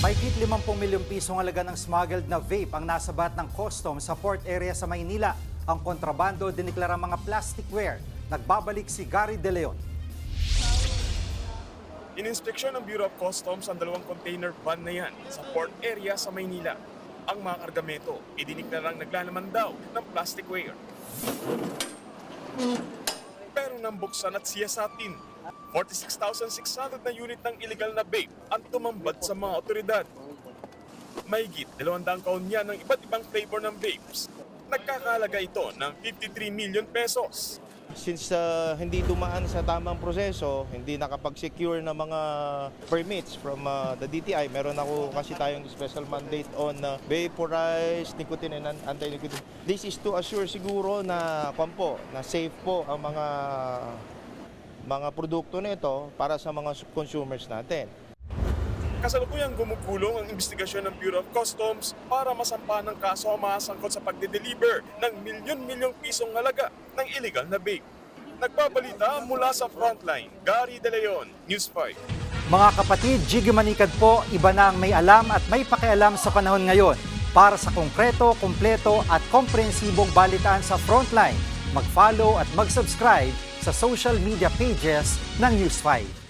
Mahigit 50 milyong pisong halaga ng smuggled na vape ang nasabat ng customs sa port area sa Maynila. Ang kontrabando diniklara mga plasticware. Nagbabalik si Gary De Leon. Ininspeksyon ng Bureau of Customs ang dalawang container van na yan sa port area sa Maynila. Ang mga kargamento, idiniklarang naglalaman daw ng plasticware. Pero nang buksan at siyasatin, 46,600 na unit ng illegal na vape ang tumambad sa mga otoridad. Mahigit 200 kaon niya ng iba't ibang flavor ng vapes. Nagkakalaga ito ng 53 million pesos. Since hindi dumaan sa tamang proseso, hindi nakapag-secure ng mga permits from the DTI, meron ako kasi tayong special mandate on vaporized nicotine and anti-nicotine. This is to assure siguro na safe po ang mga produkto nito para sa mga consumers natin. Kasalukuyang gumugulong ang investigasyon ng Bureau of Customs para masampa ng kaso ang mga sangkot sa pagde-deliver ng milyon-milyong pisong halaga ng illegal na vape. Nagbabalita mula sa Frontline, Gary De Leon, News 5. Mga kapatid, Jiggy Manikad po, iba na ang may alam at may pakialam sa panahon ngayon. Para sa konkreto, kumpleto at komprehensibong balitaan sa Frontline, mag-follow at mag-subscribe sa social media pages ng News 5.